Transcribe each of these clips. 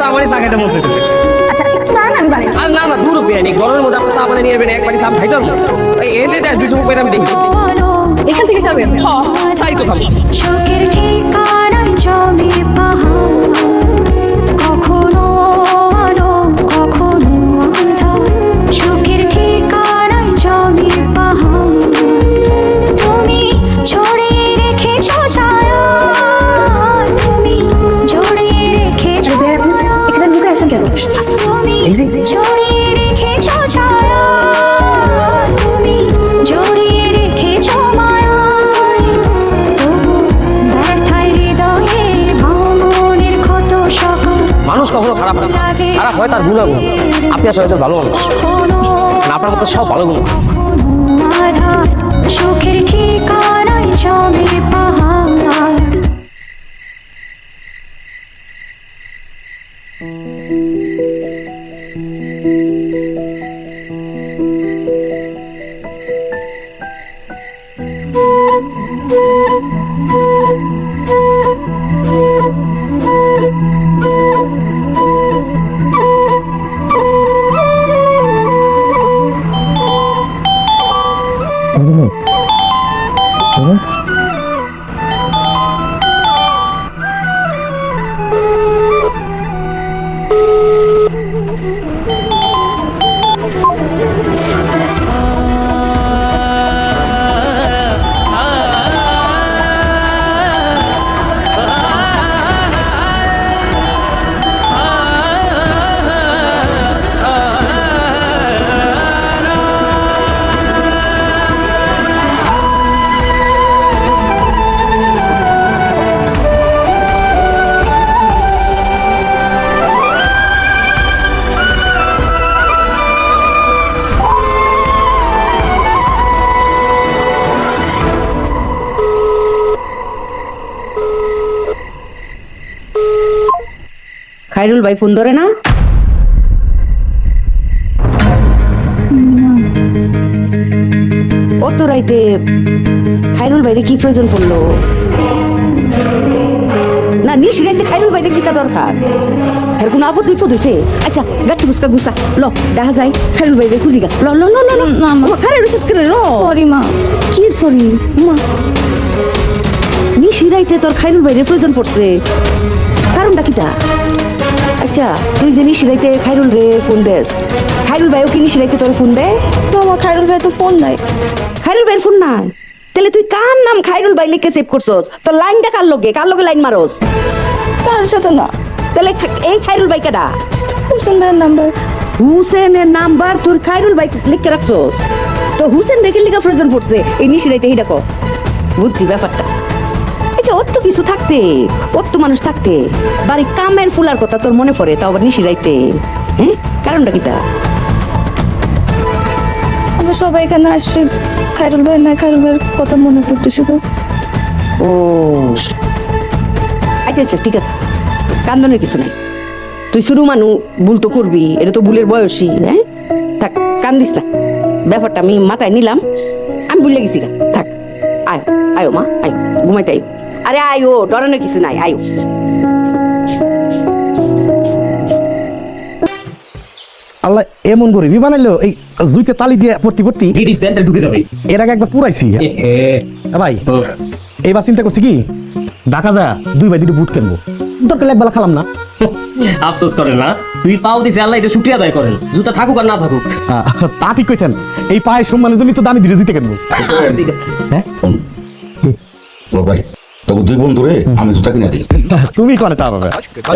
তো আমারই চা খাইতে মন চাইতেছে। আচ্ছা একটু দাঁড়ান আমি বানাই। আর না না দূর পেয়ে নেই, গরমের মধ্যে আপনি চা বানিয়ে নিয়ে যাবেন, একবারই চা খাইতে পারবো। এতে দেয় 200 রুপিয়া আমি দেখি। এখান থেকে খাবেন? তাই তো খাবো। শোকের ঠিকানায় জমে পাহাড়, কখনো আলো কখনো আঁধার। শোকের ঠিকানায় জমে পাহাড়, তুমি ছড়িয়ে রেখেছ ছায়া, তুমি জড়িয়ে রেখেছ মায়া। এখানে ঢুকে আসেন কেন? তুমি ছড়িয়ে রেখেছ ছায়া, তুমি জড়িয়ে রেখেছ মায়ায়। তবু ব্যথায় হৃদয়ে ভাঙনের ক্ষত সকাল। মানুষ কখনো খারাপ না, খারাপ হয় তার গুণাগুণ। আপনি আসলে একজন ভালো মানুষ, না আপনার মতো সব ভালো গুণ। আধার সুখের ঠিকানায় জমে পাহাড়। খাইরুল ভাই ফোন ধরে না? অত রাইতে খাইরুল ভাইরে কি প্রয়োজন পড়লো? না নিশ রাইতে খাইরুল ভাইরে কি তা দরকার? এর কোনো আপদ বিপদ হইছে? আচ্ছা গাট্টি বুসকা গুসা ল দেখা যায় খাইরুল ভাইরে খুঁজি গা। ল ল ল ল না মা, খারে রসিস করে ল। সরি মা। কি সরি মা? নিশ রাইতে তোর খাইরুল ভাইরে প্রয়োজন পড়ছে, কারণটা কি তা? আচ্ছা তুই যে নিশিরাইতে খাইরুল রে ফোন দেস, খাইরুল ভাইও কি নিশিরাইতে তোর ফোন দেয়? তো আমার খায়রুল ভাই তো ফোন দেয়। খাইরুল ভাইয়ের ফোন নাই? তাহলে তুই কার নাম খাইরুল ভাই লিখে সেভ করছস? তোর লাইনটা কার লগে লাইন মারস? তার সাথে না, তাহলে এই খাইরুল ভাই কেডা? হোসেন ভাইয়ের নাম্বার। হুসেনের নাম্বার তোর খাইরুল ভাই লিখে রাখছস? তো হুসেন রেখে লিখা প্রয়োজন পড়ছে এই নিশিরাইতে? এই দেখো বুঝছি ব্যাপারটা। আচ্ছা ওর তো কিছু থাকতে, ওর তো মানুষ থাকতে বাড়ি কামের ফুলার কথা তোর মনে পড়ে, তাও আবার নিশিরাইতে? হ্যাঁ কারণটা কি তা? আমরা সবাই এখানে আসছি, খায়রুল ভাই না, খায়রুল ভাইয়ের কথা মনে পড়তেছিল। ও আচ্ছা আচ্ছা ঠিক আছে, কান্দনের কিছু নাই। তুই শুরু মানু ভুল তো করবি, এটা তো ভুলের বয়সী। হ্যাঁ থাক কান্দিস না, ব্যাপারটা আমি মাথায় নিলাম, আমি ভুলে গেছি। থাক আয় আয়ো মা আয়ো, ঘুমাইতে আয়ো। আরে আয়ো, ডরানোর কিছু নাই, আয়ো। আল্লাহ এমন গরিবই বানাইলো, এই জুইতে তালি দিয়ে পড়তি গিটিস দেন ঢুকে যাবে। এর আগে একবার পুরাইছি। ভাই এইবার চিন্তা করছি কি ঢাকা যা 2 বাই 2 বুট কিনবো, দরকার একবেলা খালাম না। আফসোস করেন না, তুই পাও দিছে আল্লাহ, এটা শুকরিয়া আদায় করেন। জুতা থাকুক আর না থাকুক। তা ঠিক কইছেন, এই পায়ের সম্মানের জন্য তো দামি ধীরে জুইতে কিনবো। হ্যাঁ ও ভাই তবু 2 বন্ধু রে আমি জুতা কিনে দিই। তুমি কোনে তা বাবা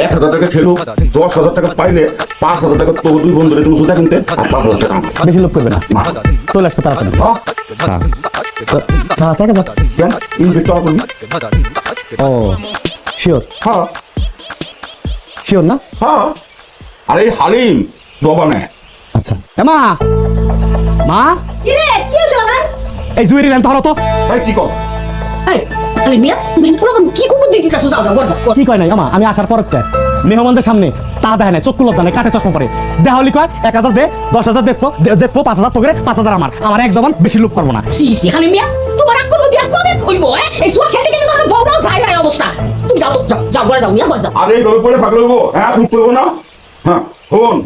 1000 টাকা খেলো, 10,000 টাকা পাইলে 5,000 টাকা তবু 2 বন্ধু রে তুমি জুতা কিনতে আর 5,000 টাকা আমার। বেশি লোক করবে না, চলে আসবে তাড়াতাড়ি। হ্যাঁ সাকা যা। কেন ইনভেস্ট করবি? ও শিওর? হ্যাঁ শিওর না? হ্যাঁ। আরে হালিম দবানে। আচ্ছা মা, মা কি রে, কি হইছে আমার? এই জুয়েরি রান ধরো তো। ভাই কি কর? এই আরে মিয়া, তুমি পুরো কি কুকুর দেখি কাছে যাও না? কি কয় নাই আমা, আমি আসার পর মেহমানদের সামনে তা দেখে নাই চক্ষু লজ্জা নেই কাটে চশমা পরে দেহলি কয় 1000 দে 10,000 দেখবো 5000 তোকে 5000 আমার এক জবান বেশি লোভ করবো না সি হালিম মিয়া তোমার আর কোনো দিয়া কবে কইব এই সুয়া খেলতে গেলে তোমার বউরাও যায় না এই অবস্থা তুমি যাও তো যাও ঘরে যাও মিয়া ঘরে যাও আরে এইভাবে পড়ে থাকলে হইবো হ্যাঁ বুঝতে হইবো না হ্যাঁ শোন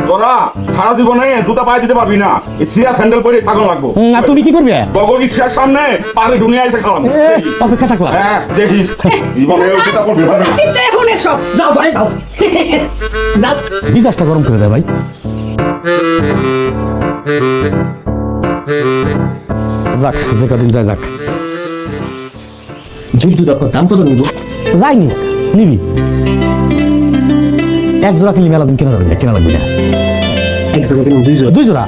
তোরা সারা জীবনে জুতা পায়ে দিতে পারবি না এই সিরা স্যান্ডেল পরে থাকুন লাগবো আর তুমি কি করবে বগর রিক্সার সামনে পারে দুনিয়া এসে খাওয়াবে অপেক্ষা থাকলাম হ্যাঁ দেখিস জীবনে জুতা পরবি না চিন্তা এখন এসব যাও ঘরে যাও যাও মিজাজটা গরম করে দেয় ভাই যাক যে কদিন যায় যাক দাম কত নিব যাইনি নিবি এক জোড়া কিনলি মেলা দিন কেনা লাগবে না এক জোড়া কিনো 2 জোড়া 2 জোড়া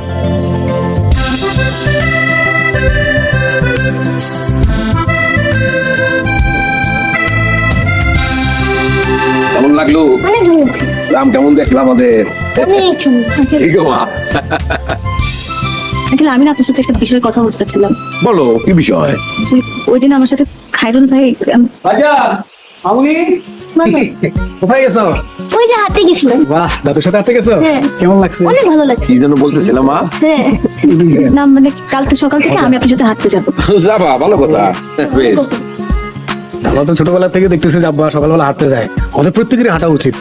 কেমন লাগলো দাম কেমন দেখলো আমাদের ঠিক মা আঙ্কেল আমি না আপনার সাথে একটা বিষয়ে কথা বলতে চাচ্ছিলাম বলো কি বিষয় যে ওই দিন আমার সাথে খায়রুল ভাই আচ্ছা মামুনি কোথায় গেছো ওই যে হাঁটতে গেছিলাম বাহ দাদুর সাথে হাঁটতে গেছো হ্যাঁ। কেমন লাগছে অনেক ভালো লাগছে কি যেন বলতেছিলাম মা হ্যাঁ না মানে কালকে সকাল থেকে আমি আপনার সাথে হাঁটতে যাবো যাবা ভালো কথা বেশ আমরা তো ছোটবেলা থেকে দেখতেছি যে আব্বা সকালবেলা হাঁটতে যায় আমাদের প্রত্যেকেরই হাঁটা উচিত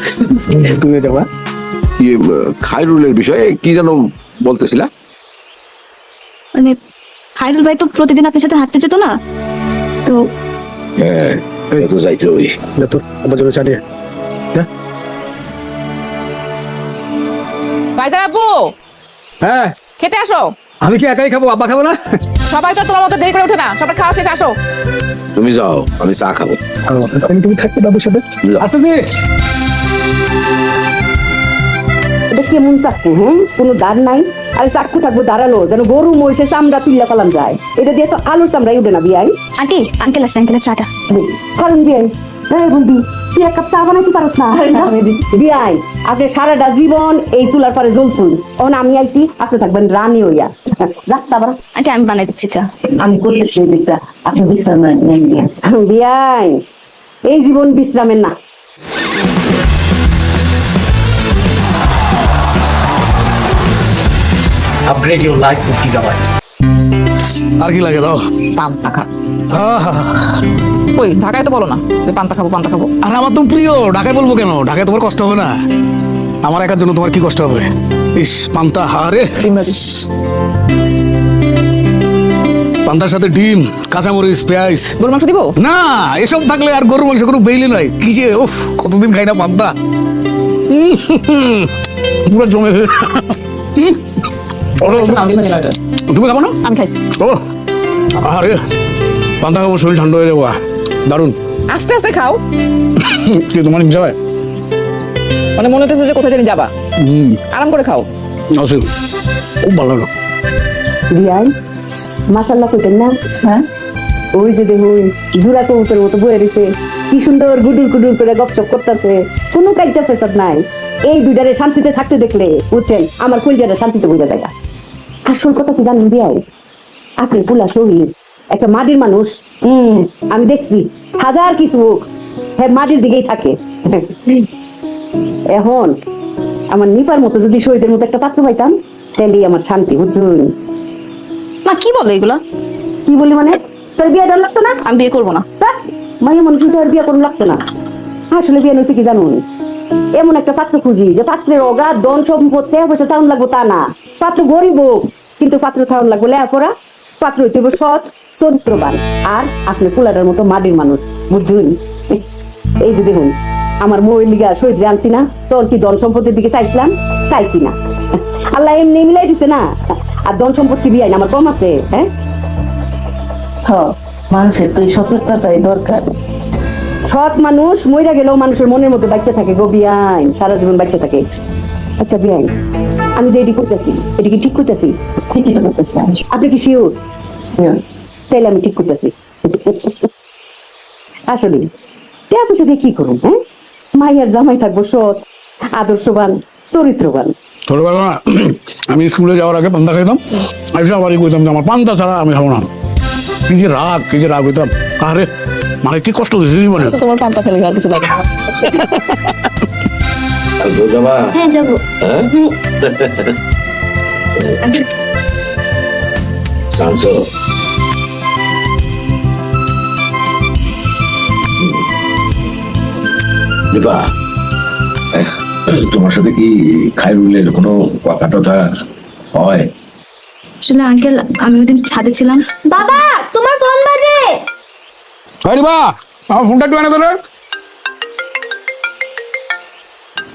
তুমি যাবা কি খায়রুলের বিষয়ে কি যেন বলতেছিলা মানে খায়রুল ভাই তো প্রতিদিন আপনার সাথে হাঁটতে যেত না তো হ্যাঁ তো যাইতে ওই তোর আমার জন্য চালিয়ে ভাইজান আপু হ্যাঁ খেতে আসো আমি কি একাই খাবো আব্বা খাবো না সবাই তো তোমার মতো দেরি করে ওঠে না সবাই খাওয়া শেষ আসো তুমি যাও আমি চা খাবো তুমি থাকতে দাদুর সাথে যাও। আসতেছি এটা কেমন চাকু হ্যাঁ কোনো দাঁড় নাই আরে চাকু থাকবো দাঁড়ালো যেন গরু মহিষে চামড়া তুল্লা পালাম যায় এটা দিয়ে তো আলুর চামড়াই উঠে না বিয়াই আঙ্কেল আসছে আঙ্কেলের চাটা কারণ বিয়াই হ্যাঁ বন্ধু তুই এক কাপ চা বানাইতে পারস না বিয়াই আপনি সারাটা জীবন এই চুলার পরে জ্বলছুন তখন আমি আইছি আপনি থাকবেন রানী হইয়া যাক চা বানা আন্টি আমি বানাই দিচ্ছি চা আমি করতেছি দিকটা আপনি বিশ্রাম নেন দিয়া বিয়াই এই জীবন বিশ্রামের না upgrade your life with Gigabyte আর কি লাগে দাও পান্তা খা ওই ঢাকায় তো বলো না যে পান্তা খাবো আর আমার তো প্রিয় ঢাকায় বলবো কেন ঢাকায় তোমার কষ্ট হবে না আমার একার জন্য তোমার কি কষ্ট হবে ইস পান্তা হারে পান্তার সাথে ডিম কাঁচামরিচ পেঁয়াজ গরু মাংস দিব না এসব থাকলে আর গরু মাংস কোনো বেইলি নয় কি যে উফ কতদিন খাই না পান্তা পুরো জমে তুমি খাবো না আমি খাইছি ও আরে পান্তা খাবো শরীর ঠান্ডা হয়ে যাবো দারুন আস্তে আস্তে খাও কি তোমার হিংসা হয় মানে মনে হতেছে যে কোথায় জানি যাবা আরাম করে খাও আসে খুব ভালো লাগলো বিয়াই মাশাল্লাহ কইতেন না হ্যাঁ ওই যে দেখুন জুরা কবুতরের মতো বয়ে রয়েছে কি সুন্দর গুডুর গুডুর করে গপসপ করতেছে কোনো কাজ্জা ফেসাদ নাই এই দুইটারে শান্তিতে থাকতে দেখলে বুঝছেন আমার কলজাটা শান্তিতে বইয়া জায়গা আসল কথা কি জানেন বিয়াই আপনি পুলা শহীদ একটা মাটির মানুষ আমি দেখছি হাজার কিছু হোক হ্যাঁ মাটির দিকেই থাকে এখন আমার নিপার মতো যদি শহীদের মতো একটা পাত্র পাইতাম তাহলেই আমার শান্তি বুঝছুন মা কি বলে এগুলো কি বলি মানে তোর বিয়ে দেওয়া লাগতো না আমি বিয়ে করবো না মায়ের মানুষ তো আর বিয়ে করুন লাগতো না আসলে বিয়ে নিয়েছে কি জানুন এমন একটা পাত্র খুঁজি যে পাত্রের অগাধ ধন সম্পদ পয়সা তাউন লাগবো তা না পাত্র গরিব হোক কিন্তু পাত্র তাউন লাগবো লেখাপড়া পাত্র হইতে হবে সৎ চরিত্রবান আর আপনি ফুলাটার মতো মাটির মানুষ বুঝুন এই যে দেখুন আমার মহিলা লিগা শহীদ আনছি না তখন কি ধন সম্পদের দিকে চাইছি না আল্লাহ এমনি মিলাই দিছে না আর ধন সম্পদ কি বিয়াই না আমার কম আছে হ্যাঁ মানুষের তো এই সচেতনতাই দরকার সৎ মানুষ মইরা গেলেও মানুষের মনের মধ্যে বাচ্চা থাকে গো বিয়াইন সারা জীবন বাচ্চা থাকে আচ্ছা বিয়াইন আমি যে এটি করতেছি এটি কি ঠিক করতেছি ঠিকই তো করতেছে আপনি কি শিওর তাইলে আমি ঠিক করতেছি আসলে টাকা পয়সা দিয়ে কি করুন হ্যাঁ মাইয়ার জামাই থাকবো সৎ আদর্শবান চরিত্রবান ছোটবেলা না আমি স্কুলে যাওয়ার আগে পান্তা খাইতাম আমি সবারই কইতাম যে আমার পান্তা ছাড়া আমি খাবো না কি যে রাগ হইতাম আরে মানে কি কষ্ট হয়েছে জীবনে তোমার পান্তা খেলে আর কিছু লাগে না আর বউ যাবা? হ্যাঁ যাবো। হ্যাঁ? জানছো দীপা, তোমার সাথে কি খায়রুলের কোনো কথা টথা হয়? আসলে আঙ্কেল আমি ওই দিন ছাদে ছিলাম। বাবা তোমার ফোন বাজে। আরে বা আমার ফোনটা একটু এনে ধরে।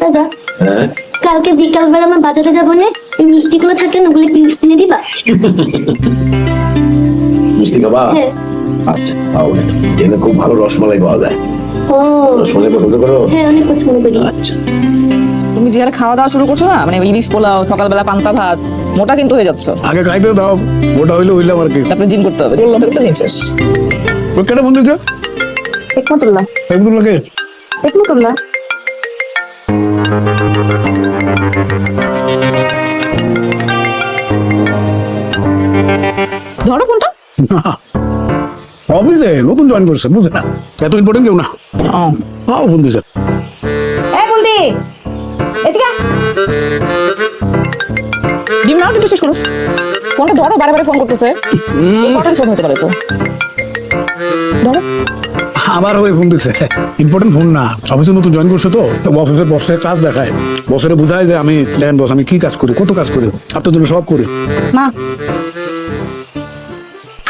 দাদা হ্যাঁ, কালকে বিকালবেলা আমরা বাজারে যাবো না, ওই মিষ্টিগুলো থাকে না ওগুলো কিনে দিবা? মিষ্টি খাবা? হ্যাঁ। আচ্ছা, পাও না। এখানে খুব ভালো রসমালাই পাওয়া যায়। ও রসমালাই পছন্দ করো? হ্যাঁ অনেক পছন্দ করি। আচ্ছা, তুমি যেখানে খাওয়া দাওয়া শুরু করছো না, মানে ইলিশ পোলাও, সকালবেলা পান্তা ভাত, মোটা কিন্তু হয়ে যাচ্ছ। আগে খাইতে দাও, ওটা হইলাম আর কি। তারপরে জিম করতে হবে, বললাম তো দিন শেষ। ওই কেটে ফোন দিচ্ছে? একমাতুল্লাহ। একদুল্লাহকে? একমাতুল্লাহ। ধরো ফোনটা। অফিসে নতুন জয়েন করছে, বুঝে না এত ইম্পর্টেন্ট কেউ না। পাও ফোন দিছে। এ বলদি এদিকে আয়। ডিম নাও, ডিম শেষ করো। ফোনটা ধরো, বারে বারে ফোন করতেছে। ইম্পর্টেন্ট ফোন হতে পারে তো। ধরো। আবার ওই ফোন দিছে, ইম্পর্টেন্ট ফোন না। অফিসে নতুন জয়েন করছে তো, অফিসের বসের কাজ দেখায়, বসের বোঝায় যে আমি দেখেন বস আমি কি কাজ করি, কত কাজ করি, আপনার জন্য সব করি। মা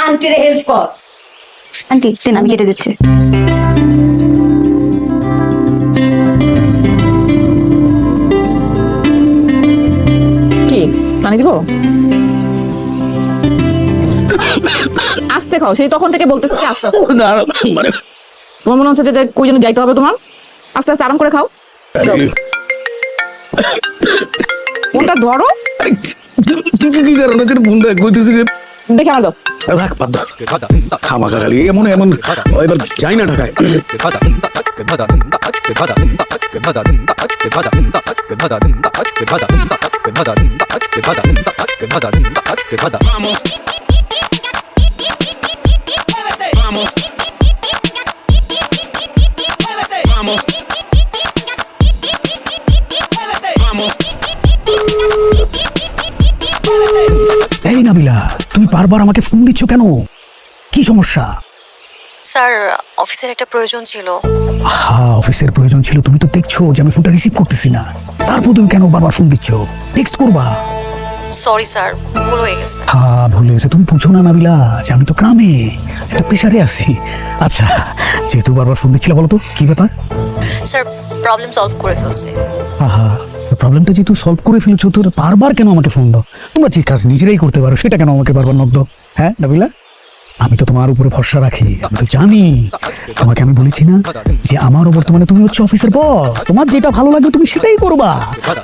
আন্টিরে হেল্প কর। আন্টি দেন আমি কেটে দিচ্ছি। কি পানি দিব? আস্তে খাও, সেই তখন থেকে বলতেছে যে আস্তে আস্তে। না, মানে তোমার মনে হচ্ছে যে কই যেন যাইতে হবে তোমার? আস্তে আস্তে আরাম করে খাও। ফোনটা ধরো। কি কারণে ফোন দেয় কইতেছি যে দেখে আমার দাও। রাখ বাদ দাও। খামাখা খালি এমন এমন এবার যাই না ঢাকায়। এই নাবিলা, তুমি বারবার আমাকে ফোন দিচ্ছ কেন? কি সমস্যা? স্যার অফিসের একটা প্রয়োজন ছিল। হ্যাঁ অফিসের প্রয়োজন ছিল, তুমি তো দেখছো যে আমি ফোনটা রিসিভ করতেছি না, তারপর তুমি কেন বারবার ফোন দিচ্ছ? টেক্সট করবা। সরি স্যার, ভুল হয়ে গেছে। হ্যাঁ ভুলে গেছে, তুমি বুঝো না নাবিলা যে আমি তো গ্রামে একটা প্রেশারে আছি। আচ্ছা যেহেতু বারবার ফোন দিচ্ছিলে, বলো তো কি ব্যাপার? স্যার প্রবলেম সলভ করে ফেলছি। আহা প্রবলেমটা যেহেতু সলভ করে ফেলেছো তো বারবার কেন আমাকে ফোন দাও? তোমরা যে কাজ নিজেরাই করতে পারো সেটা কেন আমাকে বারবার নক দাও? হ্যাঁ নাবিলা, আমি তো তোমার উপরে ভরসা রাখি, আমি তো জানি। তোমাকে আমি বলেছি না যে আমার বর্তমানে তুমি হচ্ছে অফিসের বস, তোমার যেটা ভালো লাগবে তুমি সেটাই করবা,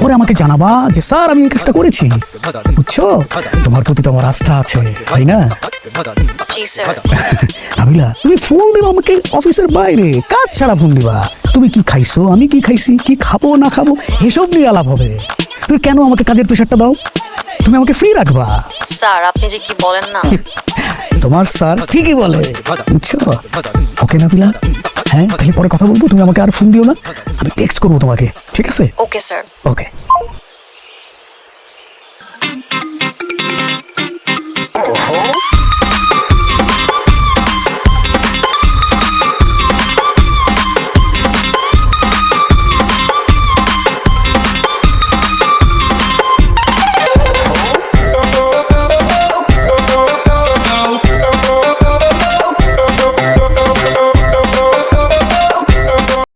পরে আমাকে জানাবা যে স্যার আমি এই কাজটা করেছি। বুঝছো? তোমার প্রতি তো আমার আস্থা আছে, তাই না? জি স্যার। নাবিলা তুমি ফোন দিবা আমাকে অফিসের বাইরে, কাজ ছাড়া ফোন দিবা। তুমি কি খাইছো, আমি কি খাইছি, কি খাবো না খাবো এসব নিয়ে আলাপ হবে। তুমি কেন আমাকে কাজের প্রেশারটা দাও? তুমি আমাকে ফ্রি রাখবা। স্যার আপনি যে কি বলেন না। তোমার স্যার ঠিকই বলে, বুঝছো? ওকে নাবিলা, হ্যাঁ তাহলে পরে কথা বলবো, তুমি আমাকে আর ফোন দিও না, আমি টেক্সট করবো তোমাকে, ঠিক আছে? Okay sir. Okay.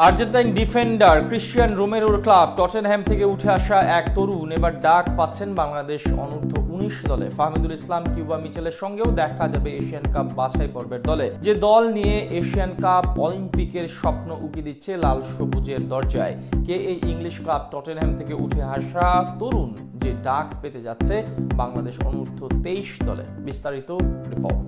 Argentine defender Cristian রোমেরোর ক্লাব টটেনহ্যাম থেকে উঠে আসা এক তরুণ এবার ডাক পাচ্ছেন বাংলাদেশ অনূর্ধ্ব 19 দলে। ফাহমিদুল ইসলাম কিউবা মিচেলের সঙ্গেও দেখা যাবে এশিয়ান কাপ বাছাই পর্বের দলে, যে দল নিয়ে এশিয়ান কাপ অলিম্পিকের স্বপ্ন উকি দিচ্ছে লাল সবুজের দরজায়। কে এই ইংলিশ ক্লাব টটেনহ্যাম থেকে উঠে আসা তরুণ যে ডাক পেতে যাচ্ছে বাংলাদেশ অনূর্ধ্ব 23 দলে। বিস্তারিত রিপোর্ট।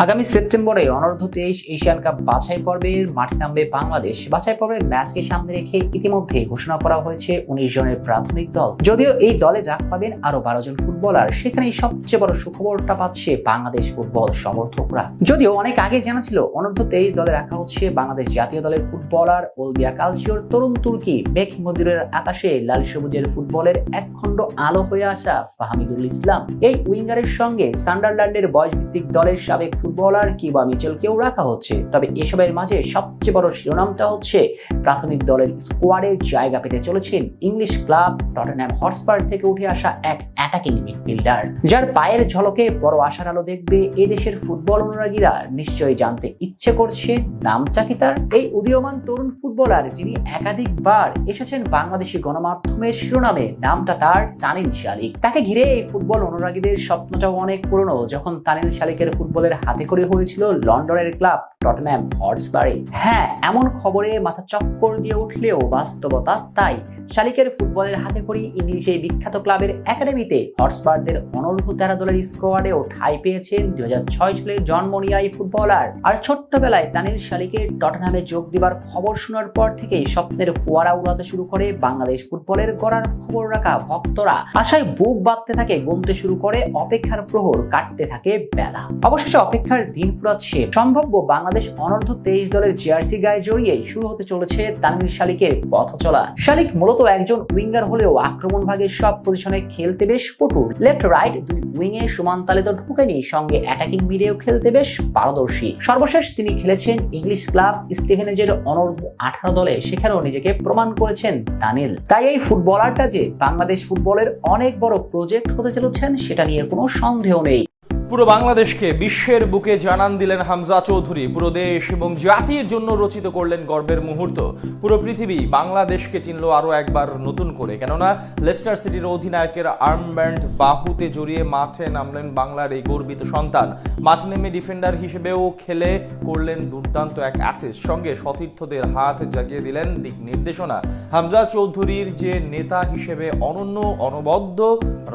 আগামী সেপ্টেম্বরে অনূর্ধ্ব 23 এশিয়ান কাপ বাছাই পর্বের মাঠে নামবে বাংলাদেশ। বাছাই পর্বের ম্যাচকে সামনে রেখে ইতিমধ্যে ঘোষণা করা হয়েছে 19 জনের প্রাথমিক দল। যদিও এই দলে ডাক পাবেন আরো 12 জন ফুটবলার, সেখানেই সবচেয়ে বড় সুখবরটা পাচ্ছে বাংলাদেশ ফুটবল সমর্থকরা। যদিও অনেক আগে জানা ছিল অনূর্ধ্ব 23 দলে রাখা হচ্ছে বাংলাদেশ জাতীয় দলের ফুটবলার ওলবিয়া কালচিওর তরুণ তুর্কি বেক মদিরের আকাশে লাল সবুজের ফুটবলের একখণ্ড আলো হয়ে আসা ফাহমিদুল ইসলাম। এই উইঙ্গারের সঙ্গে সান্ডারল্যান্ডের বয়সভিত্তিক দলের সাবেক ফুটবলার কিউবা মিচেলকেও রাখা হচ্ছে। তবে এসবের মাঝে সবচেয়ে বড় শিরোনামটা হচ্ছে প্রাথমিক দলের স্কোয়াডে জায়গা পেতে চলেছেন ইংলিশ ক্লাব টটেনহ্যাম হটস্পার থেকে উঠে আসা এক অ্যাটাকিং মিডফিল্ডার, যার পায়ের ঝলকে বড় আশার আলো দেখবে এদেশের ফুটবল অনুরাগীরা। নিশ্চয়ই জানতে ইচ্ছে করছে নামটা কি তার? এই উদীয়মান তরুণ ফুটবলার যিনি একাধিকবার এসেছেন বাংলাদেশি গণমাধ্যমের শিরোনামে, নামটা তার তানিল শালিক। তাকে ঘিরে এই ফুটবল অনুরাগীদের স্বপ্নটাও অনেক পুরনো, যখন তানিল শালিকের ফুটবলের হাতে করে হয়েছিল লন্ডনের ক্লাব টটেনহ্যাম হটস্পারে। হ্যাঁ, এমন খবরে মাথা চক্কর দিয়ে উঠলেও বাস্তবতা তাই। শালিকের ফুটবলের হাতে করে ইংলিশ এই বিখ্যাত ক্লাবের একাডেমিতে হটস্পারদের অনূর্ধ্ব 13 দলের স্কোয়াডেও ঠাঁই পেয়েছেন 2006 সালে জন্ম নেওয়া এই ফুটবলার। আর ছোট্টবেলায় তানিল শালিকের টটেনহ্যামে যোগ দেবার খবর শোনার পর থেকেই স্বপ্নের ফোয়ারা উড়াতে শুরু করে বাংলাদেশ ফুটবলের গড়ার খবর রাখা ভক্তরা। আশায় বুক বাঁধতে থাকে, গুনতে শুরু করে অপেক্ষার প্রহর, কাটতে থাকে বেলা। অবশেষে অপেক্ষার দিন ফুরাচ্ছে। সম্ভাব্য বাংলাদেশ অনূর্ধ্ব 23 দলের জার্সি গায়ে জড়িয়ে শুরু হতে চলেছে তানিল শালিকের পথ চলা। শালিক মূলত একজন উইঙ্গার হলেও আক্রমণ ভাগের সব পজিশনে খেলতে বেশ পটু। লেফট রাইট দুই উইংয়ে সমান তালে তো ঢুকেনি, সঙ্গে অ্যাটাকিং মিডেও খেলতে বেশ পারদর্শী। সর্বশেষ তিনি খেলেছেন ইংলিশ ক্লাব স্টিভেনজের অনূর্ধ্ব 18 দলে, সেখানেও নিজেকে প্রমাণ করেছেন তানিল। তাই এই ফুটবলারটা যে বাংলাদেশ ফুটবলের অনেক বড় প্রজেক্ট হতে চলেছেন সেটা নিয়ে কোনো সন্দেহ নেই। পুরো বাংলাদেশকে বিশ্বের বুকে জানান দিলেন হামজা চৌধুরী। পুরো দেশ এবং জাতির জন্য রচিত করলেন গর্বের মুহূর্ত। পুরো পৃথিবী বাংলাদেশকে চিনল আরও একবার নতুন করে, কেননা লেস্টার সিটির অধিনায়কের আর্মব্যান্ড বাহুতে জড়িয়ে মাঠে নামলেন বাংলার এই গর্বিত সন্তান। মাঠে নেমে ডিফেন্ডার হিসেবেও খেলে করলেন দুর্দান্ত এক অ্যাসিস্ট, সঙ্গে সতীর্থদের হাত জাগিয়ে দিলেন দিক নির্দেশনা। হামজা চৌধুরীর যে নেতা হিসেবে অনন্য, অনবদ্য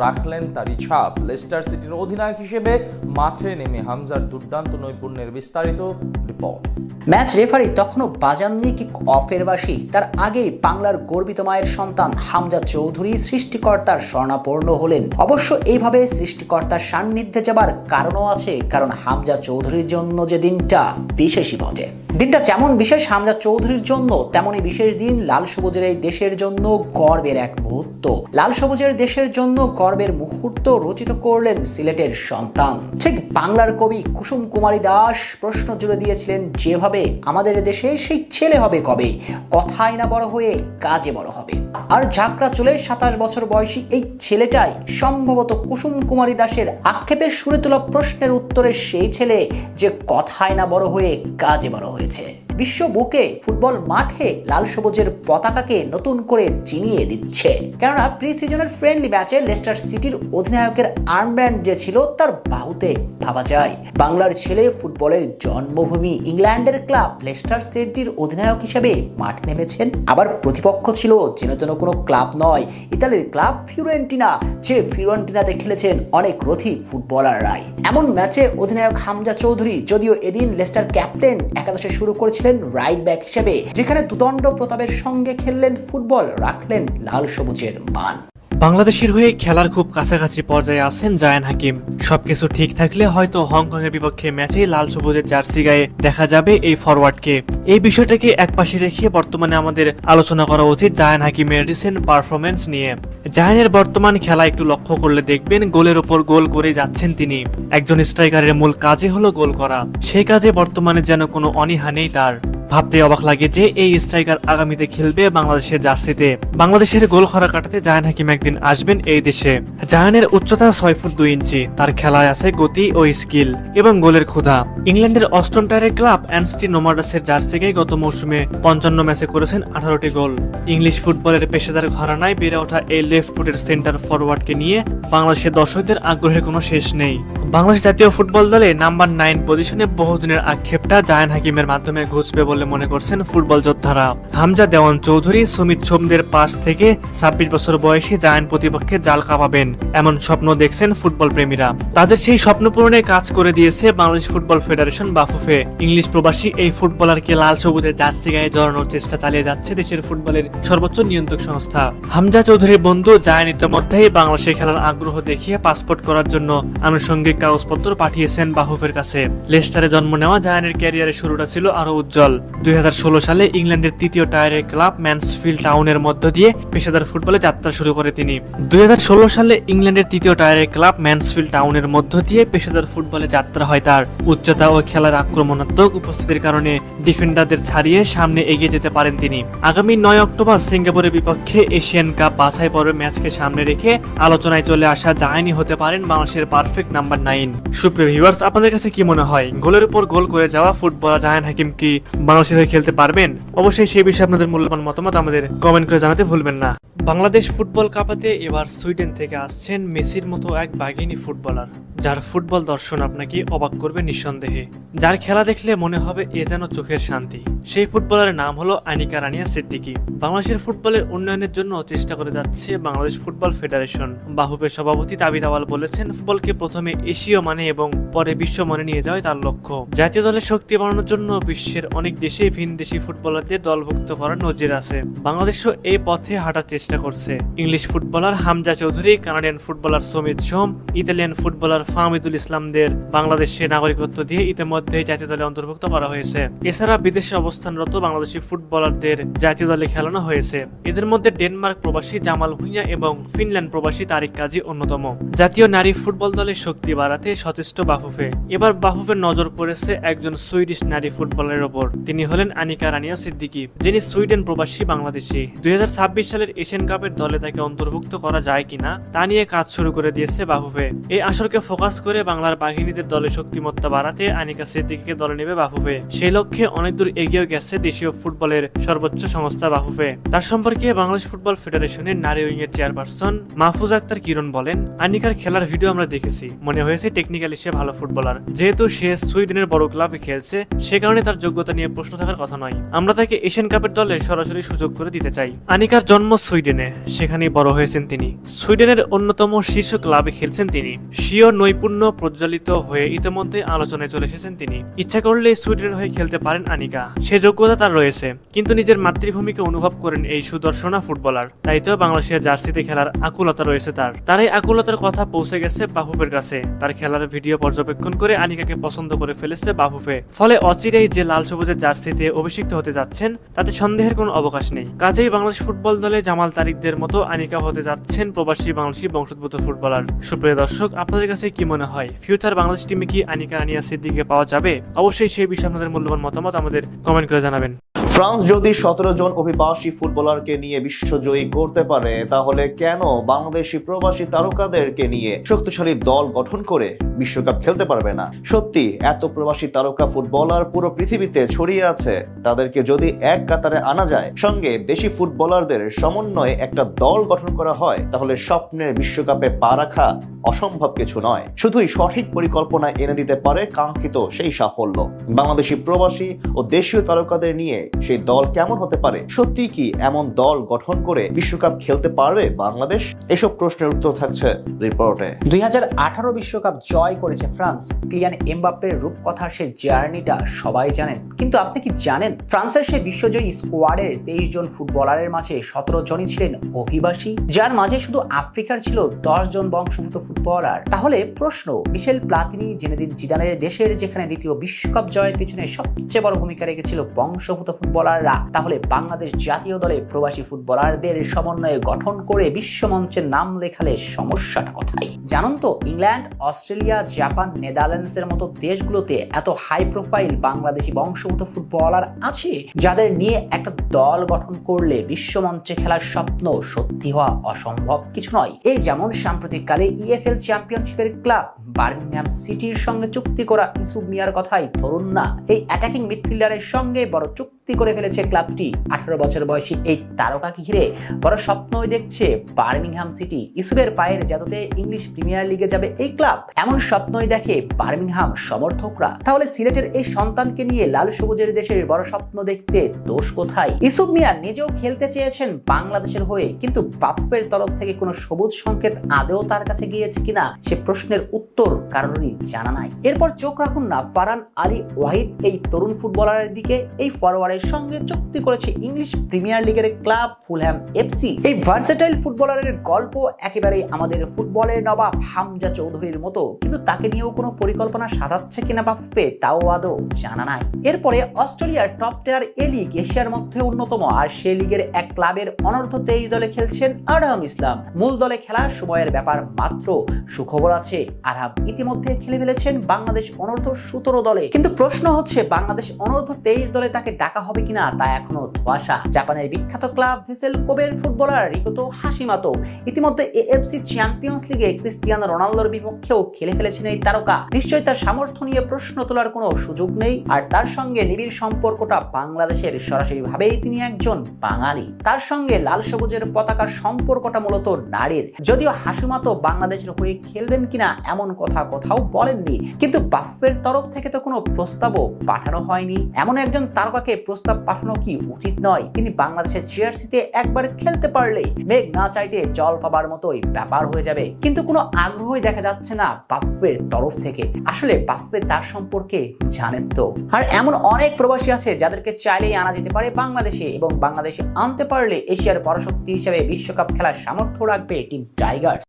রাখলেন তারই ছাপ। লেস্টার সিটির অধিনায়ক হিসেবে মাঠে নেমে হামজার দুর্দান্ত নৈপুণ্যের বিস্তারিত রিপোর্ট। ম্যাচ রেফারি তখনও বাজাননি কিক অফের বাঁশি, তার আগেই বাংলার গর্বিত মায়ের সন্তান হামজা চৌধুরী সৃষ্টিকর্তার শরণাপন্ন হলেন। অবশ্য এইভাবে সৃষ্টিকর্তার সান্নিধ্যে যাবার কারণও আছে, কারণ হামজা চৌধুরীর জন্য যে দিনটা বিশেষই বটে। দিনটা যেমন বিশেষ হামজা চৌধুরীর জন্য, তেমনই বিশেষ দিন লাল সবুজের এই দেশের জন্য গর্বের এক মুহূর্ত। লাল সবুজের দেশের জন্য গর্বের মুহূর্ত রচিত করলেন সিলেটের সন্তান। ঠিক বাংলার কবি কুসুম কুমারী দাস প্রশ্ন জুড়ে দিয়েছিলেন যেভাবে, আমাদের দেশে সেই ছেলে হবে কবে, কথায় না বড় হয়ে কাজে বড় হবে। আর ঝাঁকড়া চুলে 27 বছর বয়সী এই ছেলেটাই সম্ভবত কুসুম কুমারী দাসের আক্ষেপের সুরে তোলা প্রশ্নের উত্তরে সেই ছেলে যে কথায় না বড় হয়ে কাজে বড় হয়েছে। বিশ্ব বুকে ফুটবল মাঠে লাল সবুজের পতাকাকে নতুন করে চিনিয়ে দিচ্ছে। কেননা প্রি সিজনের ফ্রেন্ডলি ম্যাচে লেস্টার সিটির অধিনায়কের আর্মব্যান্ড যে ছিল তার বাহুতে ভাবা যায়। বাংলার ছেলে, ফুটবলের জন্মভূমি ইংল্যান্ডের ক্লাব লেস্টার সিটির অধিনায়ক হিসেবে মাঠ নেমেছেন। আবার প্রতিপক্ষ ছিল যেন তেন কোনো ক্লাব নয়, ইতালির ক্লাব ফিওরেন্টিনা, যে ফিওরেন্টিনাতে খেলেছেন অনেক রথী ফুটবলাররাই। এমন ম্যাচে অধিনায়ক হামজা চৌধুরী যদিও এদিন লেস্টার ক্যাপ্টেন একাদশে শুরু করেছিলেন রাইট ব্যাক হিসেবে, যেখানে দুদণ্ড প্রতাপের সঙ্গে খেললেন ফুটবল, রাখলেন লাল সবুজের মান। বাংলাদেশের হয়ে খেলার খুব কাছাকাছি পর্যায়ে আছেন জায়ান হাকিম। সবকিছু ঠিক থাকলে হয়তো হংকং এর বিপক্ষে ম্যাচে লাল সবুজের জার্সি গায়ে দেখা যাবে এই ফরওয়ার্ডকে। এই বিষয়টাকে একপাশে রেখে বর্তমানে আমাদের আলোচনা করা উচিত জায়ান হাকিমের রিসেন্ট পারফরমেন্স নিয়ে। জায়ানের বর্তমান খেলা একটু লক্ষ্য করলে দেখবেন গোলের ওপর গোল করে যাচ্ছেন তিনি। একজন স্ট্রাইকারের মূল কাজই হলো গোল করা, সেই কাজে বর্তমানে যেন কোনো অনীহা নেই তার। ভাবতে অবাক লাগে যে এই স্ট্রাইকার আগামীতে খেলবে বাংলাদেশের জার্সিতে। বাংলাদেশের গোল খরা কাটাতে জায়ান হাকিম একদিন আসবেন এই দেশে। জায়ানের উচ্চতা 6 ফুট 2 ইঞ্চি, তার খেলায় আছে গতি ও স্কিল এবং গোলের ক্ষুধা। ইংল্যান্ডের অষ্টম টায়ারের ক্লাব অ্যানস্টি নোমাডাসের জার্সিকে গত মৌসুমে 55 ম্যাচে করেছেন 18টি গোল। ইংলিশ ফুটবলের পেশাদার ঘরানায় বেড়ে ওঠা এই লেফট ফুটের সেন্টার ফরওয়ার্ডকে নিয়ে বাংলাদেশের দর্শকদের আগ্রহের কোনো শেষ নেই। বাংলাদেশ জাতীয় ফুটবল দলে নাম্বার 9 পজিশনে বহুদিনের আক্ষেপটা জায়ান হাকিমের মাধ্যমে ঘুচবে বলে বলে মনে করছেন ফুটবল যোদ্ধারা। হামজা দেওয়ান চৌধুরী সুমিত সোমদের পাশ থেকে 26 বছর বয়সী জায়ান্ট প্রতিপক্ষে জাল কাঁপাবেন এমন স্বপ্ন দেখছেন ফুটবল প্রেমীরা। তাদের সেই স্বপ্ন পূরণে কাজ করে দিয়েছে Bangladesh football federation Bafufe. English প্রবাসী এই ফুটবলারকে লাল সবুজের জার্সি গায়ে জড়ানোর চেষ্টা চালিয়ে যাচ্ছে দেশের ফুটবলের সর্বোচ্চ নিয়ন্ত্রক সংস্থা। হামজা চৌধুরীর বন্ধু জায়ান ইতিমধ্যেই বাংলাদেশে খেলার আগ্রহ দেখিয়ে পাসপোর্ট করার জন্য আনুষঙ্গিক কাগজপত্র পাঠিয়েছেন বাফুফের কাছে। লেস্টারে জন্ম নেওয়া জায়ানের ক্যারিয়ারের শুরুটা ছিল আরো উজ্জ্বল। 2016 সালে ইংল্যান্ডের তৃতীয় টায়ারের ক্লাব ম্যানসফিল্ড টাউনের মধ্য দিয়ে পেশাদার ফুটবলে যাত্রা শুরু করে তিনি। 2016 সালে ইংল্যান্ডের তৃতীয় টায়ারের ক্লাব ম্যানসফিল্ড টাউনের মধ্য দিয়ে পেশাদার ফুটবলে যাত্রা হয় তার। উচ্চতা ও খেলার আক্রমণাত্মক উপস্থিতির কারণে ডিফেন্ডারদের ছাড়িয়ে সামনে এগিয়ে যেতে পারেন তিনি। আগামী 9 অক্টোবর সিঙ্গাপুরের বিপক্ষে এশিয়ান কাপ বাছাই পর্বের ম্যাচকে সামনে রেখে আলোচনায় চলে আসা জায়ানই হতে পারেন বাংলাদেশের পারফেক্ট নাম্বার 9। সুপ্রিয় ভিউয়ার্স, আপনাদের কাছে কি মনে হয় গোলের উপর গোল করে যাওয়া ফুটবলার জায়ান হাকিম কি বাংলাদেশের হয়ে খেলতে পারবেন? অবশ্যই সেই বিষয়ে আপনাদের মূল্যবান মতামত আমাদের কমেন্ট করে জানাতে ভুলবেন না। বাংলাদেশ ফুটবল কাপাতে এবার সুইডেন থেকে আসছেন মেসির মতো এক বাঘিনী ফুটবলার, যার ফুটবল দর্শন আপনাকে অবাক করবে নিঃসন্দেহে। যার খেলা দেখলে মনে হবে এ যেন চোখের শান্তি। সেই ফুটবলারের নাম হলো আনিকা রানিয়া সিদ্দিকী। বাংলাদেশের ফুটবলের উন্নয়নের জন্য চেষ্টা করে যাচ্ছে বাংলাদেশ ফুটবল ফেডারেশন। বাফুফের সভাপতি তাবিদ আওয়াল বলেছেন, ফুটবলকে প্রথমে এশীয় মানে এবং পরে বিশ্ব মানে নিয়ে যাওয়াই তার লক্ষ্য। জাতীয় দলের শক্তি বাড়ানোর জন্য বিশ্বের অনেক দেশে ভিনদেশি ফুটবলারদের দলভুক্ত করার নজির আছে। বাংলাদেশও এই পথে হাঁটার চেষ্টা করছে। English footballer Hamza Choudhury, Canadian footballer Sumit Shome, Italian footballer Fahmidul ইসলামদের বাংলাদেশে নাগরিকত্ব দিয়ে ইতিমধ্যে জাতীয় দলে অন্তর্ভুক্ত করা হয়েছে। এছাড়া বিদেশে অবস্থানরত বাংলাদেশি ফুটবলারদের জাতীয় দলে খেলানো হয়েছে। এদের মধ্যে ডেনমার্ক প্রবাসী জামাল ভুঁইয়া এবং ফিনল্যান্ড প্রবাসী তারিক কাজী অন্যতম। জাতীয় নারী ফুটবল দলের শক্তি বাড়াতে সচেষ্ট বাফুফে। এবার বাফুফের নজর পড়েছে একজন সুইডিশ নারী ফুটবলের ওপর। তিনি হলেন আনিকা রানিয়া সিদ্দিকী, যিনি সুইডেন প্রবাসী বাংলাদেশি। 2026 সালের এশিয়ান কাপের দলে তাকে অন্তর্ভুক্ত করা যায় কিনা তা নিয়ে কাজ শুরু করে দিয়েছে বাফুফে। এই আসরকে ফোকাস করে বাংলার বাহিনীদের দলে শক্তিমত্তা বাড়াতে আনিকা সিদ্দিকীকে দলে নেবে বাফুফে। সেই লক্ষ্যে অনেক দূর এগিয়ে গেছে দেশীয় ফুটবলের সর্বোচ্চ সংস্থা বাফুফে। তার সম্পর্কে বাংলাদেশ ফুটবল ফেডারেশনের নারী উইং এর চেয়ারপারসন মাহফুজ আক্তার কিরণ বলেন, আনিকার খেলার ভিডিও আমরা দেখেছি, মনে হয়েছে টেকনিক্যালি সে ভালো ফুটবলার। যেহেতু সে সুইডেনের বড় ক্লাবে খেলছে, সে কারণে তার যোগ্যতা নিয়ে প্রশ্ন থাকার কথা নয়। আমরা তাকে এশিয়ান কাপের দলে সরাসরি সুযোগ করে দিতে চাই। আনিকার জন্ম সুইডেনে, সেখানেই বড় হয়েছেন তিনি। সুইডেনের অন্যতম শীর্ষ ক্লাবে খেলছেন তিনি। স্বীয় নৈপুণ্য প্রজ্বলিত হয়ে ইতিমধ্যে আলোচনায় চলে এসেছেন তিনি। ইচ্ছা করলে সুইডেনের হয়ে খেলতে পারেন আনিকা, সে যোগ্যতা তার রয়েছে। কিন্তু নিজের মাতৃভূমিকে অনুভব করেন এই সুদর্শনা ফুটবলার। তাই তো বাংলাদেশের জার্সিতে খেলার আকুলতা রয়েছে তার এই আকুলতার কথা পৌঁছে গেছে বাফুফের কাছে। তার খেলার ভিডিও পর্যবেক্ষণ করে আনিকাকে পছন্দ করে ফেলেছে বাফুফে। ফলে অচিরেই যে লাল সবুজের জার্সিতে অভিষিক্ত হতে যাচ্ছেন তাতে সন্দেহের কোনো অবকাশ নেই। কাজেই বাংলাদেশ ফুটবল দলে জামাল তারিকদের মতো আনিকা হতে যাচ্ছেন প্রবাসী বাংলাদেশি বংশোদ্ভূত ফুটবলার। সুপ্রিয় দর্শক, আপনাদের কাছে কি মনে হয় ফিউচার বাংলাদেশ টিমে কি আনিকা রানিয়া সিদ্দিকীকে পাওয়া যাবে? অবশ্যই সেই বিষয়ে আপনাদের মূল্যবান মতামত আমাদের কমেন্ট করে জানাবেন। ফ্রান্স যদি 17 জন অভিবাসী ফুটবলারকে নিয়ে বিশ্বজয়ী করতে পারে, তাহলে কেন বাংলাদেশি প্রবাসী তারকাদেরকে নিয়ে শক্তিশালী দল গঠন করে বিশ্বকাপ খেলতে পারবে না? সত্যি এত প্রবাসী তারকা ফুটবলার পুরো পৃথিবীতে ছড়িয়ে আছে, তাদেরকে যদি এক কাতারে আনা যায়, সঙ্গে দেশি ফুটবলারদের সমন্বয়ে একটা দল গঠন করা হয়, তাহলে স্বপ্নের বিশ্বকাপে পা রাখা অসম্ভব কিছু নয়। শুধুই সঠিক পরিকল্পনা এনে দিতে পারে কাঙ্ক্ষিত সেই সাফল্য। বাংলাদেশি প্রবাসী ও দেশীয় তারকাদের নিয়ে সেই দল কেমন হতে পারে? সত্যি কি এমন দল গঠন করে বিশ্বকাপ খেলতে পারবে বাংলাদেশ? এসব প্রশ্নের উত্তর থাকছে রিপোর্টে। 2018 বিশ্বকাপ জয় করেছে ফ্রান্স। কিলিয়ান এমবাপ্পের রূপকথার সেই জার্নিটা সবাই জানেন, কিন্তু আপনি কি জানেন ফ্রান্সের সেই বিশ্বজয়ী স্কোয়াডের 23 জন ফুটবলারের মাঝে 17 জনই ছিলেন অভিবাসী, যার মাঝে শুধু আফ্রিকার ছিল 10 জন বংশোদ্ভূত ফুটবলার। তাহলে প্রশ্ন, মিশেল প্লাতিনি, জিনেদিন জিদানের দেশের যেখানে দ্বিতীয় বিশ্বকাপ জয়ের পিছনে সবচেয়ে বড় ভূমিকা রেখেছিল বংশোদ্ভূত ফুটবলাররা, তাহলে বাংলাদেশ জাতীয় দলে প্রবাসী ফুটবলারদের সমন্বয়ে গঠন করে বিশ্বমঞ্চের নাম লেখালে সমস্যাটা কোথায়? জানুন তো, ইংল্যান্ড, অস্ট্রেলিয়া, জাপান, নেদারল্যান্ডসের মতো দেশগুলোতে এত হাই প্রোফাইল বাংলাদেশি বংশোদ্ভূত ফুটবলার আছে, যাদের নিয়ে একটা দল গঠন করলে বিশ্বমঞ্চে খেলার স্বপ্ন সত্যি হওয়া অসম্ভব কিছু নয়। এই যেমন সাম্প্রতিককালে EFL চ্যাম্পিয়নশিপের ক্লাব বার্মিংহাম সিটির সঙ্গে চুক্তি করা ইসুফ মিয়ার কথাই ধরুন না। এই অ্যাটাকিং মিডফিল্ডারের সঙ্গে বড় চুক্তি চুক্তি করে ফেলেছে ক্লাবটি। 18 বছর বয়সী এই তারকাকে ঘিরে বড় স্বপ্নই দেখছে বার্মিংহাম সিটি। ইউসুফের পায়ের জাদুতে ইংলিশ প্রিমিয়ার লিগে যাবে এই ক্লাব, এমন স্বপ্নই দেখে বার্মিংহাম সমর্থকরা। তাহলে সিলেটের এই সন্তানকে নিয়ে লাল সবুজের দেশের বড় স্বপ্ন দেখতে দোষ কোথায়? ইউসুফ মিয়া নিজেও খেলতে চেয়েছেন বাংলাদেশের হয়ে, কিন্তু বাপ্পের তরফ থেকে কোনো সবুজ সংকেত আদৌ তার কাছে গিয়েছে কিনা সে প্রশ্নের উত্তর কারোরই জানা নাই। এরপর চোখ রাখুন না ফারহান আলী ওয়াহিদ এই তরুণ ফুটবলারের দিকে। এই ফরওয়ার্ডের সঙ্গে চুক্তি করেছে ইংলিশ প্রিমিয়ার লিগের ক্লাব ফুলহ্যাম এফসি। এই ভার্সেটাইল ফুটবলারের গল্প একেবারে আমাদের ফুটবলের নবাব হামজা চৌধুরীর মতো, কিন্তু তাকে নিয়েও কোনো পরিকল্পনা সাজাচ্ছে কিনা বাপ্পে তাও আদৌ জানা নাই। এরপরে অস্ট্রেলিয়ার টপ টিয়ার এ লিগ এশিয়ার মধ্যে অন্যতম, আর সে লিগের এক ক্লাবের অনূর্ধ্ব 23 দলে খেলছেন আরহাম ইসলাম। মূল দলে খেলার সময়ের ব্যাপার মাত্র। সুখবর আছে, আরহাম ইতিমধ্যে খেলে ফেলেছেন বাংলাদেশ অনূর্ধ্ব 17 দলে। কিন্তু প্রশ্ন হচ্ছে বাংলাদেশ অনূর্ধ্ব 23 দলে তাকে ডাকা হবে কিনা তা এখনো ধোঁয়াশা। জাপানের বিখ্যাত ক্লাব ভেসেল কোবের ফুটবলার রিকোতো হাশিমাতো ইতিমধ্যে এএফসি চ্যাম্পিয়ন্স লিগে ক্রিস্টিয়ানো রোনালদোর বিপক্ষেও খেলে ফেলেছেন এই তারকা। নিশ্চয়ই তার সামর্থ্য নিয়ে প্রশ্ন তোলার কোনো সুযোগ নেই। আর তার সঙ্গে নিবিড় সম্পর্কটা বাংলাদেশের সরাসরি ভাবেই তিনি একজন বাঙালি। তার সঙ্গে লাল সবুজের পতাকার সম্পর্কটা মূলত নারীর। যদিও হাশিমাতো বাংলাদেশের হয়ে খেলবেন কিনা এমন কথা কোথাও বলেননি, কিন্তু বাপ্পের তরফ থেকে তো কোনো প্রস্তাবও পাঠানো হয়নি। এমন একজন তারকাকে প্রস্তাব পাঠানো কি উচিত নয়? তিনি বাংলাদেশের জার্সিতে একবার খেলতে পারলে মেঘ না চাইতে জল পাবার মতোই ব্যাপার হয়ে যাবে, কিন্তু কোনো আগ্রহই দেখা যাচ্ছে না বাপ্পের তরফ থেকে। আসলে বাপ্পে তার সম্পর্কে জানেন তো। আর এমন অনেক প্রবাসী আছে যাদেরকে চাইলেই আনা যেতে পারে বাংলাদেশে, এবং বাংলাদেশে আনতে পারলে এশিয়ার পরাশক্তি হিসেবে বিশ্বকাপ খেলার সামর্থ্য রাখবে টিম টাইগার্স।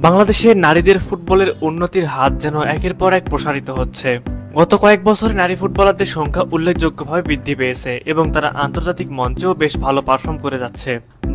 বাংলাদেশের নারীদের ফুটবলের উন্নতির হাত যেন একের পর এক প্রসারিত হচ্ছে। গত কয়েক বছরে নারী ফুটবলারদের সংখ্যা উল্লেখযোগ্যভাবে বৃদ্ধি পেয়েছে এবং তারা আন্তর্জাতিক মঞ্চেও বেশ ভালো পারফর্ম করে যাচ্ছে।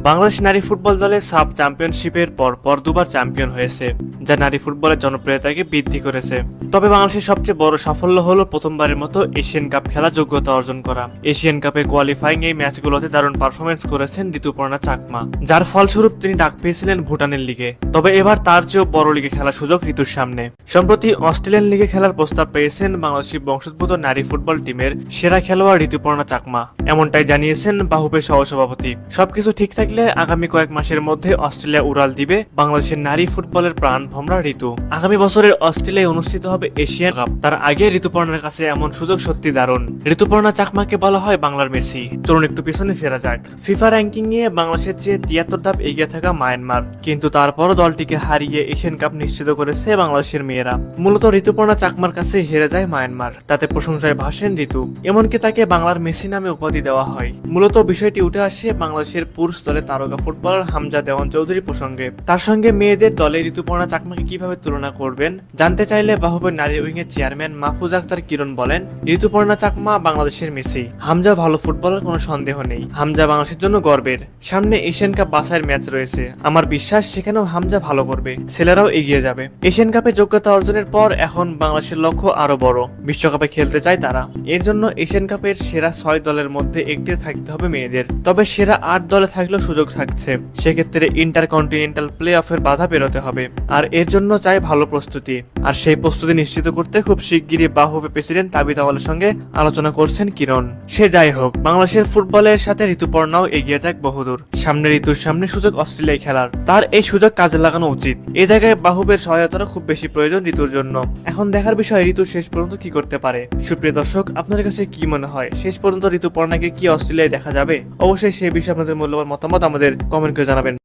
বাংলাদেশ নারী ফুটবল দলে সাব চ্যাম্পিয়নশিপের পর দুবার চ্যাম্পিয়ন হয়েছে, যা নারী ফুটবলের জনপ্রিয়তাকে বৃদ্ধি করেছে। তবে বাংলাদেশের সবচেয়ে বড় সাফল্য হলো প্রথমবারের মতো এশিয়ান কাপ খেলা যোগ্যতা অর্জন করা। এশিয়ান কাপের কোয়ালিফাইং এই ম্যাচগুলোতে দারুণ পারফরমেন্স করেছেন ঋতুপর্ণা চাকমা, যার ফলস্বরূপ তিনি ডাক পেয়েছিলেন ভুটানের লিগে। তবে এবার তার চেয়েও বড় লিগে খেলার সুযোগ ঋতুর সামনে। সম্প্রতি অস্ট্রেলিয়ান লিগে খেলার প্রস্তাব পেয়েছেন বাংলাদেশি বংশোদ্ভূত নারী ফুটবল টিমের সেরা খেলোয়াড় ঋতুপর্ণা চাকমা। এমনটাই জানিয়েছেন বাহুপের সহসভাপতি। সবকিছু ঠিক থাকলে আগামী কয়েক মাসের মধ্যে অস্ট্রেলিয়া উড়াল দিবে বাংলাদেশের নারী ফুটবলের প্রাণ ভমরা ঋতু। আগামী বছরের অস্ট্রেলিয়ায় অনুষ্ঠিত হবে এশিয়ান কাপ। তার আগে ঋতুপর্ণার কাছে এমন সুযোগ সত্যি দারুণ। ঋতুপর্ণা চাকমাকে বলা হয় বাংলার মেসি। চলুন একটু পিছনে ফেরা যাক। ফিফা র্যাঙ্কিং এ বাংলাদেশের চেয়ে 73 ধাপ এগিয়ে থাকা মায়ানমার, কিন্তু তারপরও দলটিকে হারিয়ে এশিয়ান কাপ নিশ্চিত করেছে বাংলাদেশের মেয়েরা। মূলত ঋতুপর্ণা চাকমার কাছে হেরে যায় মায়ানমার, তাতে প্রশংসায় ভাসেন ঋতু। এমনকি তাকে বাংলার মেসি নামে উপাধি দেওয়া হয়। মূলত বিষয়টি উঠে আসে বাংলাদেশের পুরুষ দলে তারকা ফুটবলার হামজা দেওয়ান চৌধুরী প্রসঙ্গে। তার সঙ্গে মেয়েদের দলে ঋতুপর্ণা চাকমাকে কিভাবে তুলনা করবেন জানতে চাইলে বাহুবের নারী উইং এর চেয়ারম্যান মাহফুজ আক্তার কিরণ বলেন, ঋতুপর্ণা চাকমা বাংলাদেশের মেসি, হামজা ভালো ফুটবলার, কোনো সন্দেহ নেই। হামজা বাংলাদেশের জন্য গর্বের। সামনে এশিয়ান কাপ বাছাইয়ের ম্যাচ রয়েছে, আমার বিশ্বাস সেখানেও হামজা ভালো করবে, ছেলেরাও এগিয়ে যাবে। এশিয়ান কাপে যোগ্যতা অর্জনের পর এখন বাংলাদেশের লক্ষ্য আরো বড়, বিশ্বকাপে খেলতে চায় তারা। এর জন্য এশিয়ান কাপের সেরা 6 দলের মধ্যে একটি থাকতে হবে মেয়েদের। তবে সেরা 8 দলে থাকলেও সুযোগ থাকছে, সেক্ষেত্রে ইন্টারকন্টিনেন্টাল প্লে অফের বাধা পেরোতে হবে। আর এর জন্য চাই ভালো প্রস্তুতি, আর সেই প্রস্তুতি নিশ্চিত করতে খুব শিগগিরই বাহুবে প্রেসিডেন্ট তাবিদ আওয়ালের সঙ্গে আলোচনা করছেন কিরণ। সে যাই হোক, বাংলাদেশের ফুটবলের সাথে ঋতুপর্ণাও এগিয়ে যাক বহুদূর। সামনে ঋতুর সামনে সুযোগ অস্ট্রেলিয়ায় খেলার, তার এই সুযোগ কাজে লাগানো উচিত। এই জায়গায় বাহুবের সহায়তাটা খুব বেশি প্রয়োজন ঋতুর জন্য। এখন দেখার বিষয় ঋতু শেষ পর্যন্ত কি করতে পারে। সুপ্রিয় দর্শক, আপনাদের কাছে কি মনে হয় শেষ পর্যন্ত ঋতুপর্ণাকে কি অস্ট্রেলিয়ায় দেখা যাবে? অবশ্যই সেই বিষয়ে আপনাদের মূল্যবান মতামত আমাদের কমেন্ট করে জানাবেন।